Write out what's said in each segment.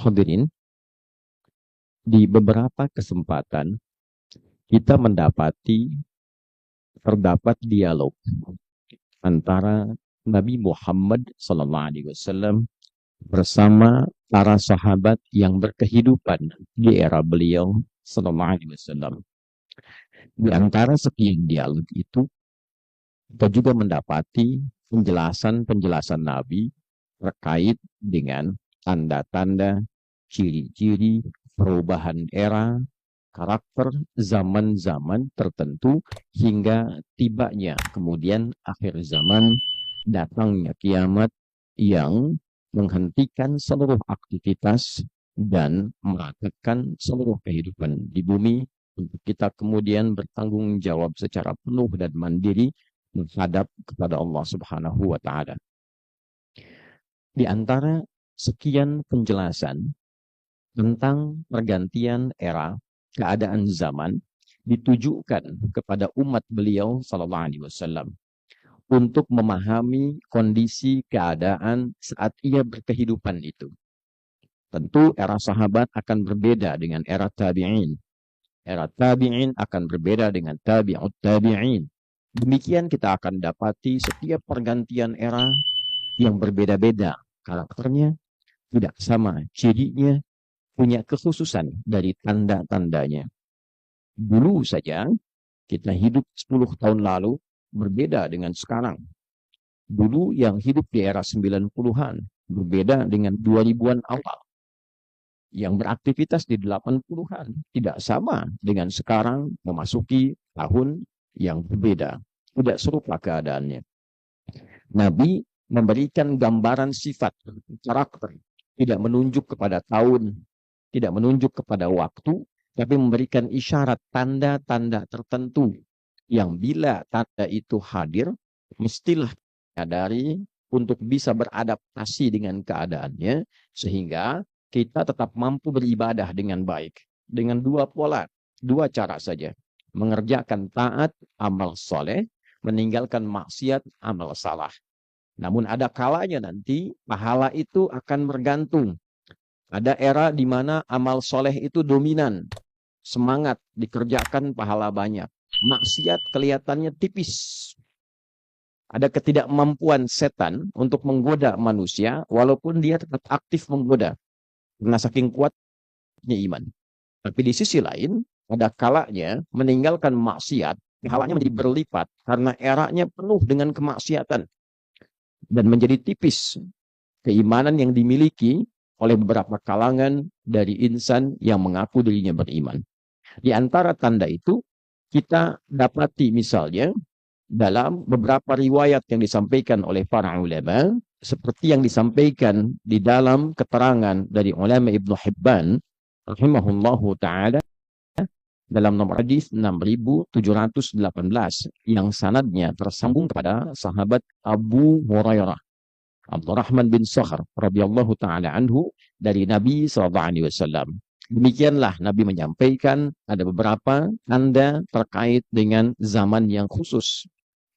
Hadirin, di beberapa kesempatan kita terdapat dialog antara Nabi Muhammad SAW bersama para sahabat yang berkehidupan di era beliau SAW. Di antara sekian dialog itu, kita juga mendapati penjelasan-penjelasan Nabi terkait dengan tanda-tanda, ciri-ciri perubahan era, karakter zaman-zaman tertentu hingga tibanya kemudian akhir zaman, datangnya kiamat yang menghentikan seluruh aktivitas dan meratakan seluruh kehidupan di bumi untuk kita kemudian bertanggung jawab secara penuh dan mandiri menghadap kepada Allah Subhanahu wa taala. Di antara sekian penjelasan tentang pergantian era, keadaan zaman ditujukan kepada umat beliau sallallahu alaihi wasallam untuk memahami kondisi keadaan saat ia berkehidupan itu. Tentu era sahabat akan berbeda dengan era tabi'in. Era tabi'in akan berbeda dengan tabi'ut tabi'in. Demikian kita akan dapati setiap pergantian era yang berbeda-beda karakternya, tidak sama cirinya, punya kekhususan dari tanda-tandanya. Dulu saja kita hidup 10 tahun lalu berbeda dengan sekarang. Dulu yang hidup di era 90-an berbeda dengan 2000-an awal. Yang beraktivitas di 80-an tidak sama dengan sekarang memasuki tahun yang berbeda. Tidak serupa keadaannya. Nabi memberikan gambaran sifat, karakter, tidak menunjuk kepada tahun, tidak menunjuk kepada waktu, tapi memberikan isyarat tanda-tanda tertentu yang bila tanda itu hadir, mestilah menyadari untuk bisa beradaptasi dengan keadaannya, sehingga kita tetap mampu beribadah dengan baik. Dengan dua pola, dua cara saja. Mengerjakan taat, amal soleh, meninggalkan maksiat, amal salah. Namun ada kalanya nanti pahala itu akan bergantung. Ada era di mana amal soleh itu dominan. Semangat dikerjakan pahala banyak. Maksiat kelihatannya tipis. Ada ketidakmampuan setan untuk menggoda manusia walaupun dia tetap aktif menggoda. Karena saking kuatnya iman. Tapi di sisi lain, ada kalanya meninggalkan maksiat, pahalanya menjadi berlipat karena eranya penuh dengan kemaksiatan. Dan menjadi tipis keimanan yang dimiliki oleh beberapa kalangan dari insan yang mengaku dirinya beriman. Di antara tanda itu, kita dapati misalnya dalam beberapa riwayat yang disampaikan oleh para ulama, seperti yang disampaikan di dalam keterangan dari ulama Ibnu Hibban, rahimahullahu ta'ala, dalam nomor hadis 6718, yang sanadnya tersambung kepada sahabat Abu Hurairah, Abdurrahman bin Sakhar radhiyallahu taala anhu dari Nabi SAW. Demikianlah Nabi menyampaikan ada beberapa tanda terkait dengan zaman yang khusus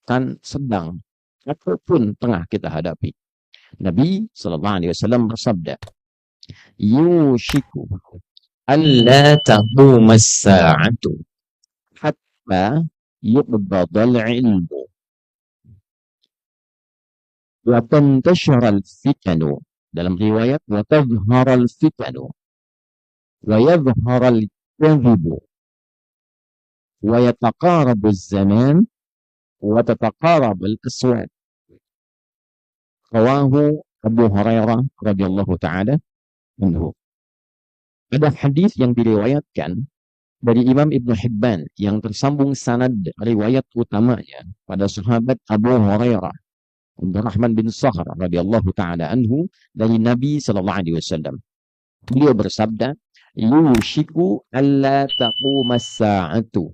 kan sedang ataupun tengah kita hadapi. Nabi SAW bersabda, "Yushiku alla taquma as-sa'atu hatta yuqbadal ilmu wa tantashara al-fitanu." Dalam riwayat wa tadhhara al-fitanu wa yadhhara al-kadhibu wa yataqarabu az-zaman wa tataqarabu al-aswat. Rawahu Abu Hurairah radhiyallahu taala anhu. Ada hadis yang diriwayatkan dari Imam Ibnu Hibban yang tersambung sanad riwayat utamanya pada sahabat Abu Hurairah Abdurrahman bin Sakhar radhiyallahu taala anhu dari Nabi sallallahu alaihi wasallam. Beliau bersabda, "Yushiku alla taqumas sa'atu."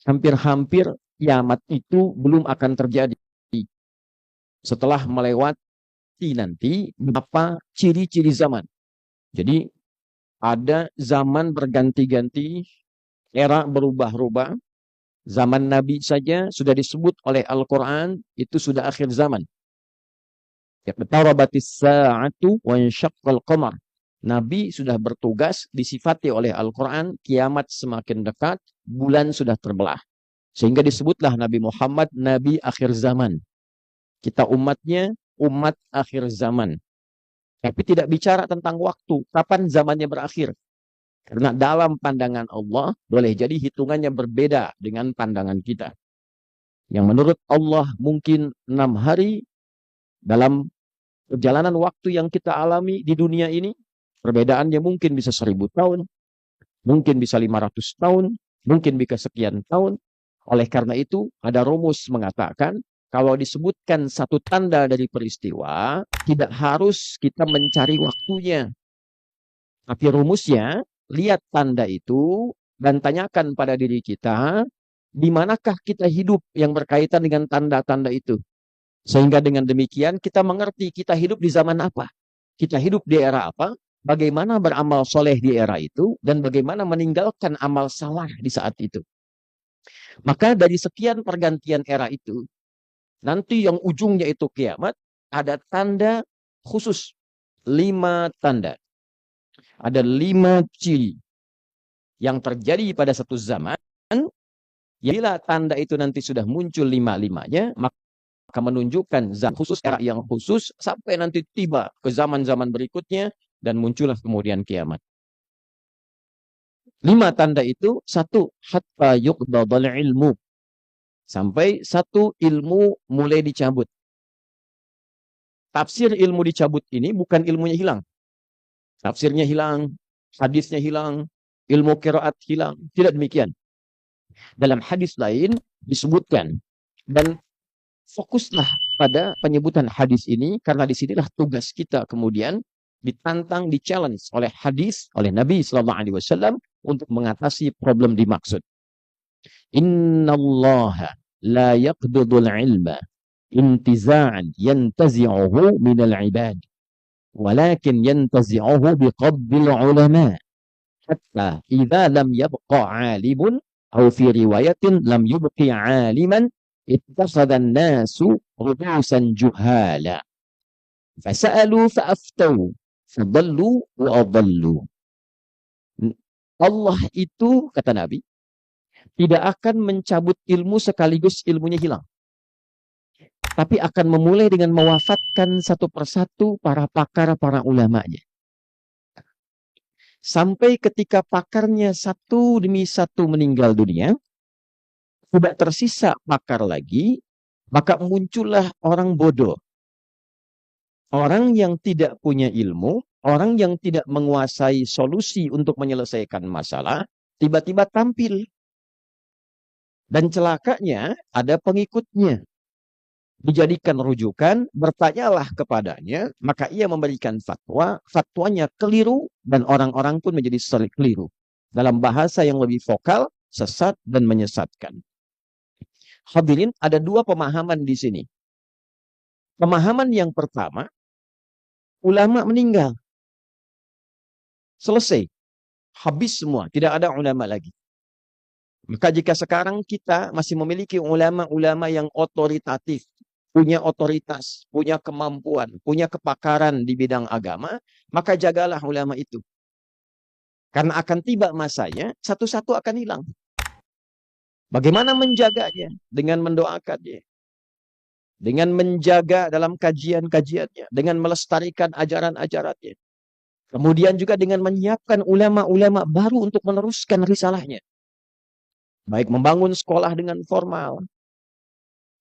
Hampir-hampir kiamat itu belum akan terjadi. Setelah melewati nanti apa ciri-ciri zaman. Jadi ada zaman berganti-ganti, era berubah-ubah. Zaman Nabi saja sudah disebut oleh Al-Quran, itu sudah akhir zaman. Iqtarabatis sa'atu wa insyaqqal qamar. Nabi sudah bertugas, disifati oleh Al-Quran, kiamat semakin dekat, bulan sudah terbelah. Sehingga disebutlah Nabi Muhammad, Nabi akhir zaman. Kita umatnya, umat akhir zaman. Tapi tidak bicara tentang waktu, kapan zamannya berakhir. Karena dalam pandangan Allah, boleh jadi hitungannya berbeda dengan pandangan kita. Yang menurut Allah mungkin 6 hari dalam perjalanan waktu yang kita alami di dunia ini, perbedaannya mungkin bisa 1000 tahun, mungkin bisa 500 tahun, mungkin bisa sekian tahun. Oleh karena itu, ada rumus mengatakan, kalau disebutkan satu tanda dari peristiwa, tidak harus kita mencari waktunya. Tapi rumusnya, lihat tanda itu, dan tanyakan pada diri kita, di manakah kita hidup yang berkaitan dengan tanda-tanda itu. Sehingga dengan demikian kita mengerti kita hidup di zaman apa. Kita hidup di era apa, bagaimana beramal soleh di era itu, dan bagaimana meninggalkan amal salah di saat itu. Maka dari sekian pergantian era itu, nanti yang ujungnya itu kiamat, ada tanda khusus. 5 tanda. Ada 5 ciri yang terjadi pada satu zaman. Bila tanda itu nanti sudah muncul 5-5-nya, maka menunjukkan zaman khusus, era yang khusus, sampai nanti tiba ke zaman-zaman berikutnya, dan muncullah kemudian kiamat. 5 tanda itu, 1, hatta yuqdadal ilmu. Sampai 1, ilmu mulai dicabut. Tafsir ilmu dicabut ini bukan ilmunya hilang. Tafsirnya hilang, hadisnya hilang, ilmu qiraat hilang. Tidak demikian. Dalam hadis lain disebutkan, dan fokuslah pada penyebutan hadis ini, karena disinilah tugas kita kemudian ditantang, di-challenge oleh hadis, oleh Nabi SAW untuk mengatasi problem dimaksud. Innallaha la yaqbidul ilma intiza'an yantazi'uhu minal ibad, walakin yantazi'uhu biqabdil ulama, hatta idza lam yabqa 'alimun aw fi riwayatin lam yubqi 'aliman ittakhadhan nasu ru'usan juhala fasa'alu fa'aftau fadallu wa adallu. Allah itu, kata Nabi, tidak akan mencabut ilmu sekaligus ilmunya hilang. Tapi akan memulai dengan mewafatkan satu persatu para pakar, para ulamanya. Sampai ketika pakarnya satu demi satu meninggal dunia, tidak tersisa pakar lagi, maka muncullah orang bodoh. Orang yang tidak punya ilmu, orang yang tidak menguasai solusi untuk menyelesaikan masalah, tiba-tiba tampil. Dan celakanya ada pengikutnya. Dijadikan rujukan, bertanyalah kepadanya, maka ia memberikan fatwa, fatwanya keliru, dan orang-orang pun menjadi sering keliru. Dalam bahasa yang lebih vokal, sesat dan menyesatkan. Hadirin, ada 2 pemahaman di sini. Pemahaman yang pertama, ulama meninggal. Selesai. Habis semua, tidak ada ulama lagi. Maka jika sekarang kita masih memiliki ulama-ulama yang otoritatif, punya otoritas, punya kemampuan, punya kepakaran di bidang agama, maka jagalah ulama itu. Karena akan tiba masanya, satu-satu akan hilang. Bagaimana menjaganya? Dengan mendoakannya. Dengan menjaga dalam kajian-kajiannya. Dengan melestarikan ajaran-ajarannya. Kemudian juga dengan menyiapkan ulama-ulama baru untuk meneruskan risalahnya. Baik membangun sekolah dengan formal.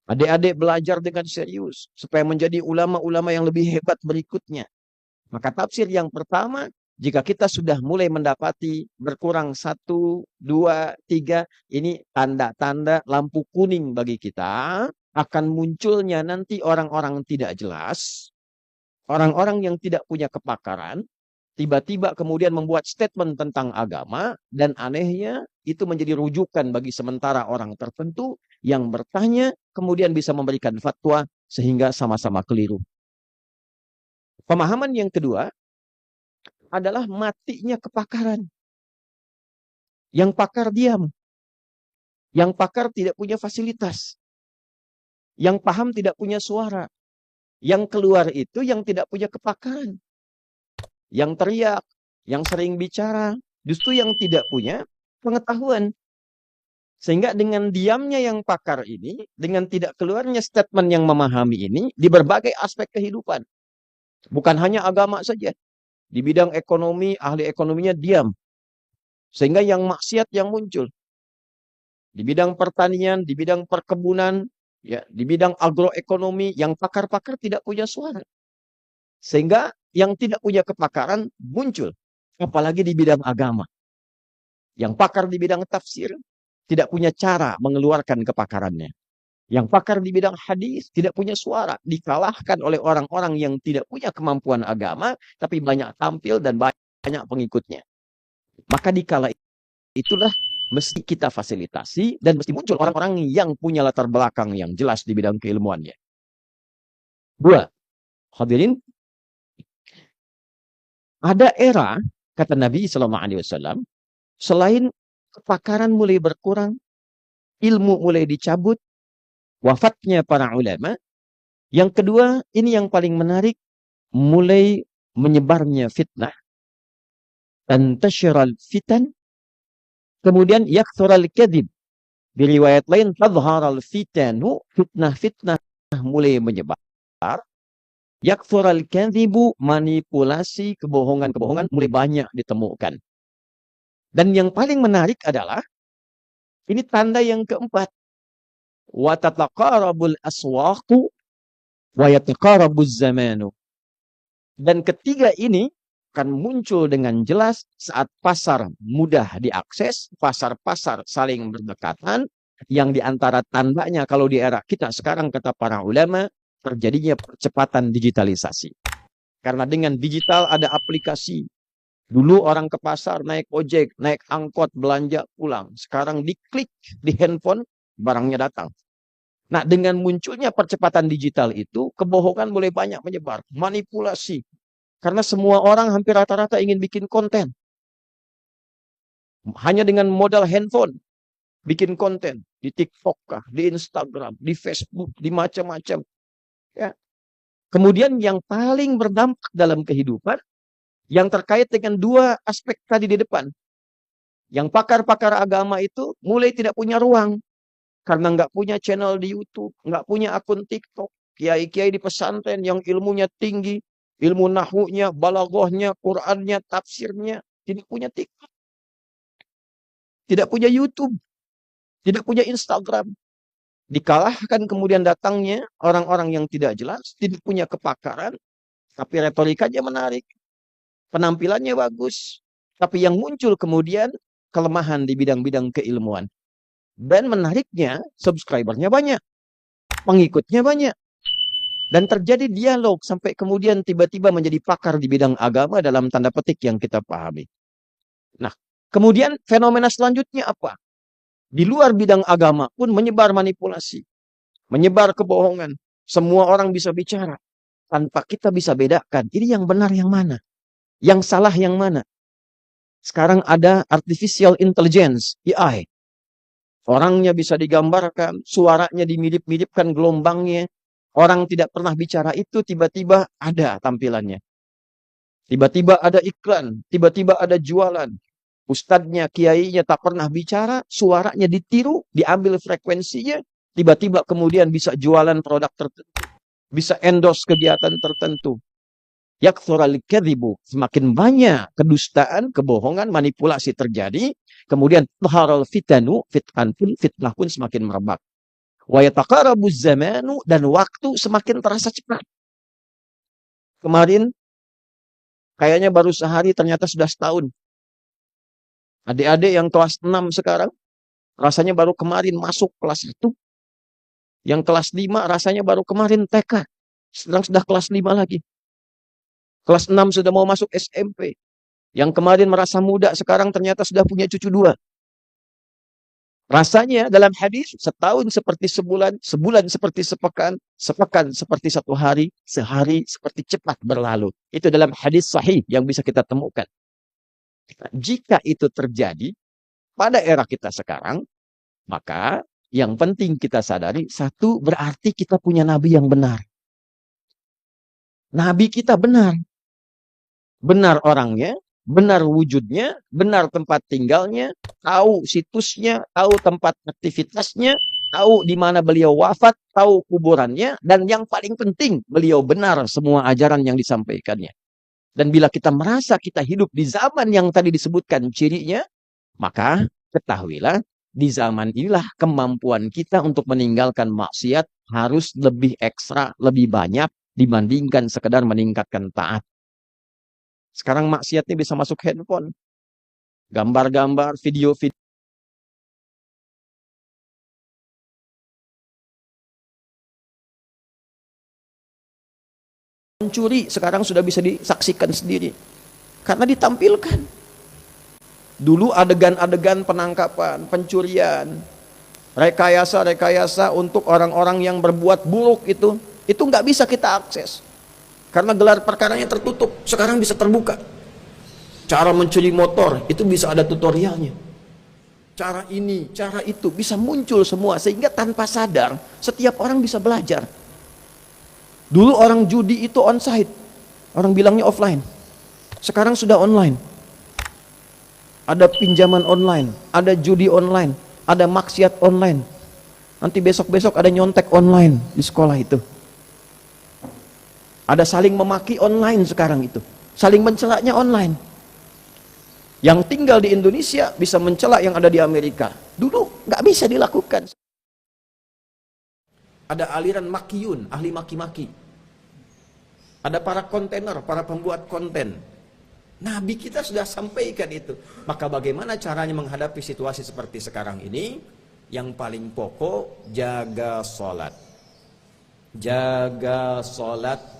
Adik-adik belajar dengan serius. Supaya menjadi ulama-ulama yang lebih hebat berikutnya. Maka tafsir yang pertama, jika kita sudah mulai mendapati berkurang 1, 2, 3, ini tanda-tanda lampu kuning bagi kita, akan munculnya nanti orang-orang tidak jelas, orang-orang yang tidak punya kepakaran, tiba-tiba kemudian membuat statement tentang agama, dan anehnya itu menjadi rujukan bagi sementara orang tertentu yang bertanya, kemudian bisa memberikan fatwa sehingga sama-sama keliru. Pemahaman yang kedua, adalah matinya kepakaran. Yang pakar diam. Yang pakar tidak punya fasilitas. Yang paham tidak punya suara. Yang keluar itu yang tidak punya kepakaran. Yang teriak, yang sering bicara, justru yang tidak punya pengetahuan. Sehingga dengan diamnya yang pakar ini, dengan tidak keluarnya statement yang memahami ini, di berbagai aspek kehidupan. Bukan hanya agama saja. Di bidang ekonomi, ahli ekonominya diam. Sehingga yang maksiat yang muncul. Di bidang pertanian, di bidang perkebunan, ya, di bidang agroekonomi, yang pakar-pakar tidak punya suara. Sehingga yang tidak punya kepakaran muncul. Apalagi di bidang agama. Yang pakar di bidang tafsir tidak punya cara mengeluarkan kepakarannya. Yang pakar di bidang hadis tidak punya suara. Dikalahkan oleh orang-orang yang tidak punya kemampuan agama, tapi banyak tampil dan banyak pengikutnya. Maka dikala itulah mesti kita fasilitasi dan mesti muncul orang-orang yang punya latar belakang yang jelas di bidang keilmuannya. Dua, hadirin, ada era, kata Nabi SAW, selain kepakaran mulai berkurang, ilmu mulai dicabut, wafatnya para ulama, yang kedua, ini yang paling menarik, mulai menyebarnya fitnah, tantashiral fitan, kemudian yakthural kadhib. Di riwayat lain, tadharal fitanu, fitnah-fitnah mulai menyebar. Yakthural kadhibu, manipulasi, kebohongan-kebohongan mulai banyak ditemukan. Dan yang paling menarik adalah, ini tanda yang keempat. Wa tataqarabul aswaqu wa yataqarabuz zamanu. Dan ketiga ini akan muncul dengan jelas saat pasar mudah diakses, pasar-pasar saling berdekatan, yang diantara tandanya kalau di era kita sekarang, kata para ulama, terjadinya percepatan digitalisasi. Karena dengan digital ada aplikasi. Dulu orang ke pasar naik ojek, naik angkot, belanja, pulang. Sekarang diklik di handphone, barangnya datang. Nah, dengan munculnya percepatan digital itu, kebohongan mulai banyak menyebar. Manipulasi. Karena semua orang hampir rata-rata ingin bikin konten. Hanya dengan modal handphone. Bikin konten. Di TikTok kah, di Instagram, di Facebook, di macam-macam. Ya. Kemudian yang paling berdampak dalam kehidupan, yang terkait dengan dua aspek tadi di depan. Yang pakar-pakar agama itu mulai tidak punya ruang. Karena nggak punya channel di YouTube, nggak punya akun TikTok. Kiai-kiai di pesantren yang ilmunya tinggi, ilmu nahwunya, balaghahnya, Qur'annya, tafsirnya, tidak punya TikTok. Tidak punya YouTube. Tidak punya Instagram. Dikalahkan kemudian datangnya orang-orang yang tidak jelas, tidak punya kepakaran, tapi retorikanya menarik. Penampilannya bagus. Tapi yang muncul kemudian kelemahan di bidang-bidang keilmuan. Dan menariknya, subscribernya banyak. Pengikutnya banyak. Dan terjadi dialog sampai kemudian tiba-tiba menjadi pakar di bidang agama dalam tanda petik yang kita pahami. Nah, kemudian fenomena selanjutnya apa? Di luar bidang agama pun menyebar manipulasi. Menyebar kebohongan. Semua orang bisa bicara. Tanpa kita bisa bedakan, ini yang benar yang mana? Yang salah yang mana? Sekarang ada artificial intelligence, AI. Orangnya bisa digambarkan, suaranya dimirip-miripkan gelombangnya. Orang tidak pernah bicara itu, tiba-tiba ada tampilannya. Tiba-tiba ada iklan, tiba-tiba ada jualan. Ustadznya, kiainya tak pernah bicara, suaranya ditiru, diambil frekuensinya, tiba-tiba kemudian bisa jualan produk tertentu. Bisa endorse kegiatan tertentu. Yakthural kadhibu, semakin banyak kedustaan, kebohongan, manipulasi terjadi, kemudian taharal fitanu, fitnah pun semakin merebak. Wa yataqarabuz zamanu, dan waktu semakin terasa cepat. Kemarin kayaknya baru sehari, ternyata sudah setahun. Adik-adik yang kelas 6 sekarang, rasanya baru kemarin masuk kelas 1. Yang kelas 5 rasanya baru kemarin TK. Sekarang sudah kelas 5 lagi. Kelas 6 sudah mau masuk SMP. Yang kemarin merasa muda, sekarang ternyata sudah punya cucu 2. Rasanya dalam hadis, setahun seperti sebulan, sebulan seperti sepekan, sepekan seperti satu hari, sehari seperti cepat berlalu. Itu dalam hadis sahih yang bisa kita temukan. Jika itu terjadi pada era kita sekarang, maka yang penting kita sadari, satu, berarti kita punya nabi yang benar. Nabi kita benar. Benar orangnya, benar wujudnya, benar tempat tinggalnya, tahu situsnya, tahu tempat aktivitasnya, tahu di mana beliau wafat, tahu kuburannya, dan yang paling penting, beliau benar semua ajaran yang disampaikannya. Dan bila kita merasa kita hidup di zaman yang tadi disebutkan cirinya, maka ketahuilah, di zaman inilah kemampuan kita untuk meninggalkan maksiat harus lebih ekstra, lebih banyak dibandingkan sekedar meningkatkan taat. Sekarang maksiatnya bisa masuk handphone. Gambar-gambar, video-video. Mencuri sekarang sudah bisa disaksikan sendiri. Karena ditampilkan. Dulu adegan-adegan penangkapan, pencurian, rekayasa-rekayasa untuk orang-orang yang berbuat buruk itu nggak bisa kita akses. Karena gelar perkaranya tertutup, sekarang bisa terbuka. Cara mencuri motor, itu bisa ada tutorialnya. Cara ini, cara itu, bisa muncul semua. Sehingga tanpa sadar, setiap orang bisa belajar. Dulu orang judi itu on-site. Orang bilangnya offline. Sekarang sudah online. Ada pinjaman online, ada judi online, ada maksiat online. Nanti besok-besok ada nyontek online di sekolah itu. Ada saling memaki online sekarang itu. Saling mencelaknya online. Yang tinggal di Indonesia bisa mencelak yang ada di Amerika. Dulu nggak bisa dilakukan. Ada aliran makiyun, ahli maki-maki. Ada para kontainer, para pembuat konten. Nabi kita sudah sampaikan itu. Maka bagaimana caranya menghadapi situasi seperti sekarang ini? Yang paling pokok, jaga sholat. Jaga sholat.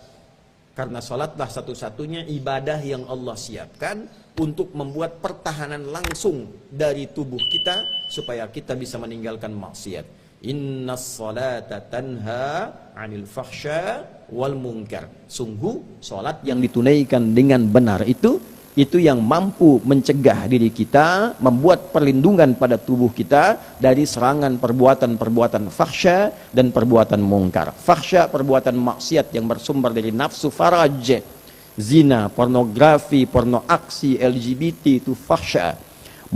Karena sholatlah satu-satunya ibadah yang Allah siapkan untuk membuat pertahanan langsung dari tubuh kita supaya kita bisa meninggalkan maksiat. Inna sholata tanha 'anil fahsya wal munkar. Sungguh sholat yang ditunaikan dengan benar itu yang mampu mencegah diri kita, membuat perlindungan pada tubuh kita dari serangan perbuatan-perbuatan fahsya dan perbuatan mungkar. Fahsya, perbuatan maksiat yang bersumber dari nafsu faraj, zina, pornografi, porno aksi, LGBT itu fahsya.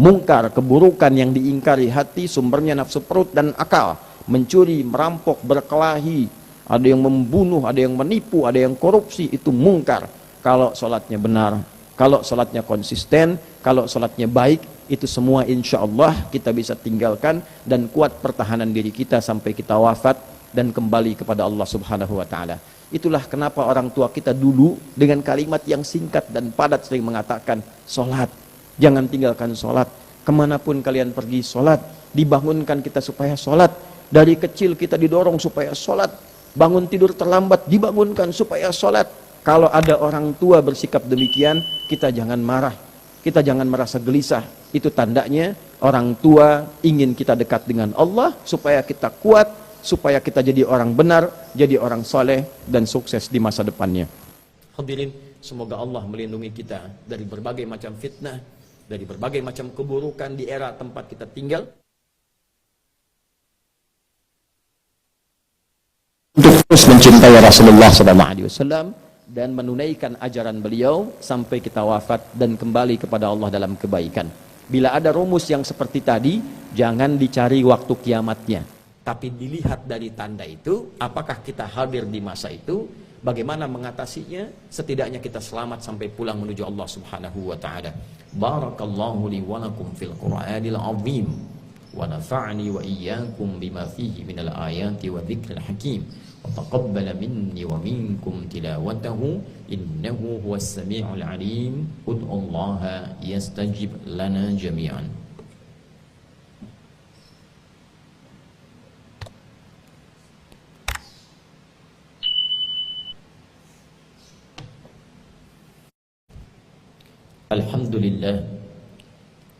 Mungkar, keburukan yang diingkari hati, sumbernya nafsu perut dan akal. Mencuri, merampok, berkelahi, ada yang membunuh, ada yang menipu, ada yang korupsi, itu mungkar. Kalau sholatnya benar, kalau sholatnya konsisten, kalau sholatnya baik, itu semua insya Allah kita bisa tinggalkan dan kuat pertahanan diri kita sampai kita wafat dan kembali kepada Allah Subhanahu wa Ta'ala. Itulah kenapa orang tua kita dulu dengan kalimat yang singkat dan padat sering mengatakan, sholat, jangan tinggalkan sholat, kemanapun kalian pergi sholat, dibangunkan kita supaya sholat, dari kecil kita didorong supaya sholat, bangun tidur terlambat dibangunkan supaya sholat. Kalau ada orang tua bersikap demikian, kita jangan marah, kita jangan merasa gelisah. Itu tandanya orang tua ingin kita dekat dengan Allah supaya kita kuat, supaya kita jadi orang benar, jadi orang soleh dan sukses di masa depannya. Hadirin, semoga Allah melindungi kita dari berbagai macam fitnah, dari berbagai macam keburukan di era tempat kita tinggal. Untuk terus mencintai Rasulullah SAW dan menunaikan ajaran beliau sampai kita wafat dan kembali kepada Allah dalam kebaikan. Bila ada rumus yang seperti tadi, jangan dicari waktu kiamatnya, tapi dilihat dari tanda itu, apakah kita hadir di masa itu, bagaimana mengatasinya, setidaknya kita selamat sampai pulang menuju Allah Subhanahu wa Ta'ala. Barakallahu li wa lakum fil Qur'anil azim wa nafa'ni wa iyyakum bima fihi minal ayati wa dzikril hakim. وتقبل مني ومنكم تلاوته إنه هو السميع العليم ادعوا الله يستجب لنا جميعا. الحمد لله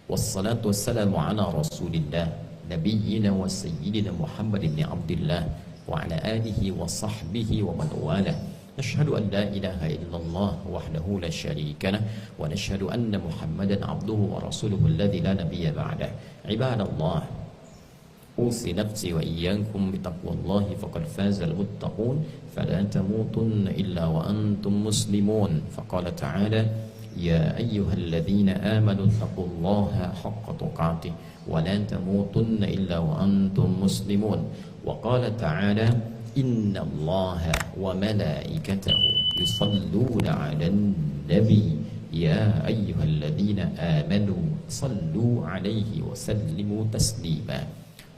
والصلاة والسلام على رسول الله نبينا وسيدنا محمد بن عبد الله وعلى آله وصحبه ومن والاه. نشهد أن لا إله إلا الله وحده لا شريك له ونشهد أن محمدا عبده ورسوله الذي لا نبي بعده. عباد الله، أوصي نفسي وإياكم بتقوى الله فقد فاز المتقون فلا تموتن إلا وأنتم مسلمون. فقال تعالى: يا أيها الذين آمنوا اتقوا الله حق تقاته ولا تموتن إلا وأنتم مسلمون. وقال تعالى: إن الله وملائكته يصلون على النبي يا أيها الذين آمنوا صلوا عليه وسلموا تسليما.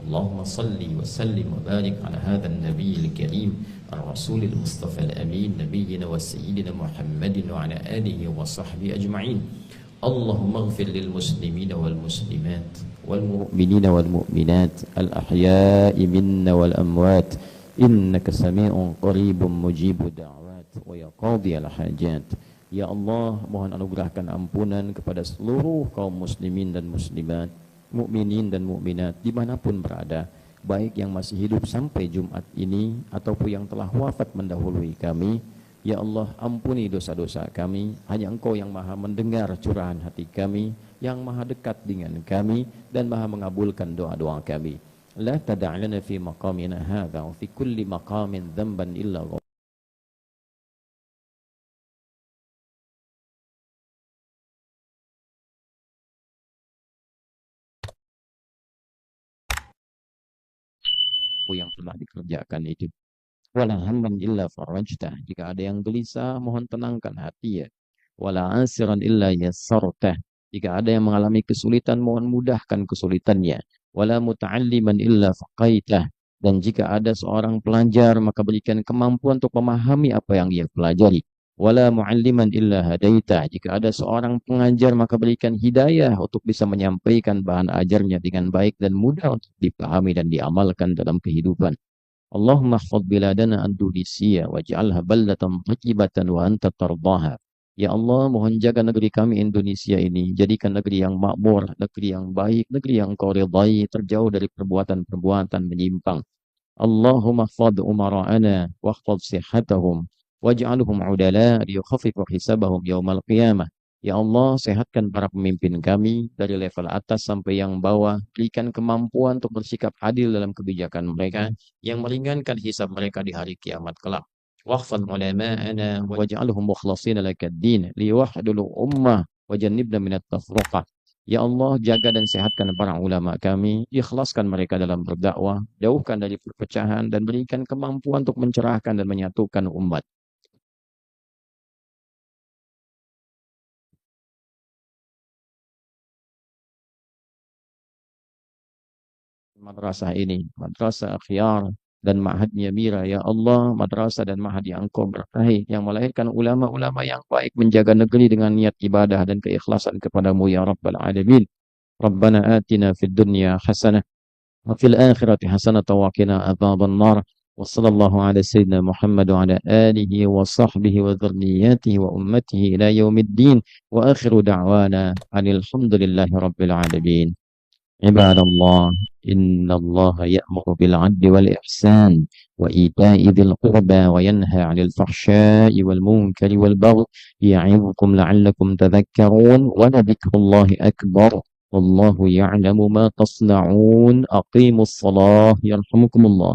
اللهم صل وسلم وبارك على هذا النبي الكريم الرسول المصطفى الأمين نبينا وسيدنا محمد وعلى آله وصحبه أجمعين. اللهم اغفر للمسلمين والمسلمات والمؤمنين والمؤمنات الأحياء منا والأموات إنك سميع قريب مجيب الدعوات ويا قاضي الحاجات. Ya Allah, mohon anugerahkan ampunan kepada seluruh kaum muslimin dan muslimat, mukminin dan mukminat dimanapun berada, baik yang masih hidup sampai Jumat ini ataupun yang telah wafat mendahului kami. Ya Allah, ampuni dosa-dosa kami. Hanya Engkau yang maha mendengar curahan hati kami, yang maha dekat dengan kami dan maha mengabulkan doa-doa kami. La tada'lana fi maqamina hadha wa fi kulli maqamin dhanban illa yang telah dikerjakan itu. Wala hamman illa farajtah. Jika ada yang gelisah, mohon tenangkan hati ya. Wala asiran illa yassartah. Jika ada yang mengalami kesulitan, mohon mudahkan kesulitannya. Wala muta'alliman illa faqaitah. Dan jika ada seorang pelajar, maka berikan kemampuan untuk memahami apa yang ia pelajari. Wala mu'alliman illa hadaitah. Jika ada seorang pengajar, maka berikan hidayah untuk bisa menyampaikan bahan ajarnya dengan baik dan mudah untuk dipahami dan diamalkan dalam kehidupan. Allahumma hfadz biladana Indonesia waj'alha baldatan thayyibatan wa anta tardaha. Ya Allah, mohon jaga negeri kami Indonesia ini, jadikan negeri yang makmur, negeri yang baik, negeri yang Kau ridai, terjauh dari perbuatan-perbuatan menyimpang. Allahumma hfadz umara'ana wahfadz sihhatahum waj'alhum udala liyukhaffifu hisabahum yaumal qiyamah. Ya Allah, sehatkan para pemimpin kami dari level atas sampai yang bawah. Berikan kemampuan untuk bersikap adil dalam kebijakan mereka yang meringankan hisab mereka di hari kiamat kelak. Wahfadz ulama'ana waj'alhum mukhlashina lakad-din liwahidul ummah wajannibna minat tafruqah. Ya Allah, jaga dan sehatkan para ulama kami, ikhlaskan mereka dalam berdakwah, jauhkan dari perpecahan dan berikan kemampuan untuk mencerahkan dan menyatukan umat. Madrasah ini, madrasah akhyar dan ma'hadnya Mira, ya Allah, madrasah dan ma'had yang Engkau berkahi, yang melahirkan ulama-ulama yang baik menjaga negeri dengan niat ibadah dan keikhlasan kepadamu ya Rabbal Alamin. Rabbana atina fid dunya hasanah wa fil akhirati hasanah wa qina adzaban nar. Wa sallallahu ala sayyidina Muhammad wa ala alihi wa sahbihi wa dhurriyyatihi wa ummatihi ila yaumiddin wa akhiru da'wana alhamdulillahi rabbil alamin. عباد الله إن الله يأمر بالعدل والإحسان وإيتاء ذي القربى وينهى عن الفحشاء والمنكر والبغي يعظكم لعلكم تذكرون ولذكر الله أكبر والله يعلم ما تصنعون أقيموا الصلاة يرحمكم الله.